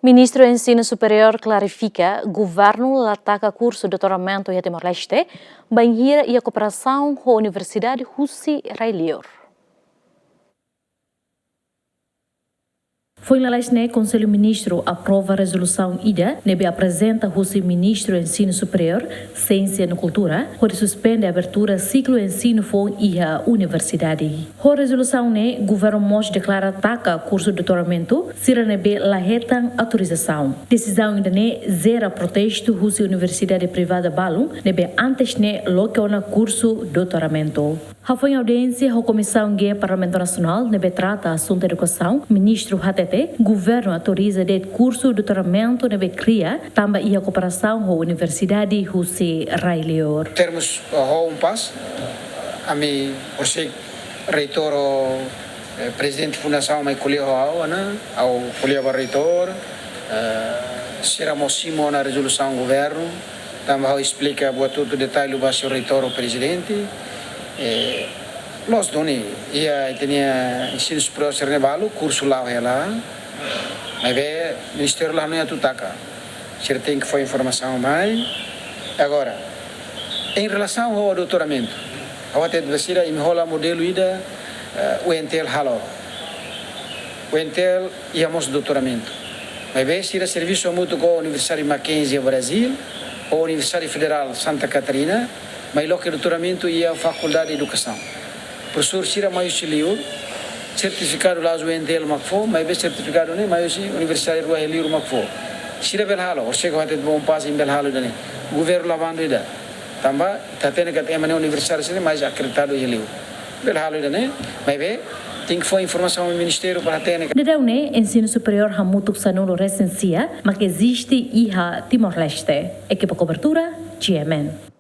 Ministro do Ensino Superior clarifica que o governo ataca curso de doutoramento em Timor-Leste, banheira e a cooperação com a Universidade Russi Railior. Foi na Leste, Conselho Ministro aprova a resolução IDA, nebe apresenta o Ministro do Ensino Superior, Ciência e Cultura, que suspende a abertura ciclo ensino for e a universidade. A resolução o governo Mos declara ataca curso de doutoramento, se nebe lahetan autorização. Decisão ainda zera protesto a universidade privada Balum, nebe antes local curso de doutoramento. Foi em audiência a Comissão Guia Parlamento Nacional, nebe trata assunto de educação, Ministro HTT, governo autoriza de curso de doutoramento nebe cria, também a cooperação com a Universidade Russi Railior. Termos um passo, a mim, por ser reitor ou presidente da fundação, mas colheu ao colheu reitor, será mocinho na resolução do governo, também explica todo o detalhe do seu reitor ou presidente. Nós doni ia tinha ensino superior Cernevalo, curso lá mas o ministério lá não é tutaca. Você tem que foi informação mais. Agora, em relação ao doutoramento, a até de enrola modelo ida o Entel halo. O Entel íamos doutoramento. Mas se serviço mútuo com a Universidade Mackenzie Brasil, ou a Universidade Federal Santa Catarina, mas logo que doutoramento ia a Faculdade de Educação. Professor Sira Maiusilio, certificado lá do Entel Macfo, mas bem certificado nem Maiusi Universidade do Railior Macfo. Sira Belhalo, ou seja, vai ter bom passo em Belhalo dane. Governo lavando ida. Tamba, tá tendo que ter uma universidade sendo mais acreditado Railior. Belhalo dane, mas bem tem que foi informação do Ministério para ter. Dedeu ensino superior hamutuk sanolo recensia, mas que existe e ha Timor-Leste. Equipa cobertura, GMN.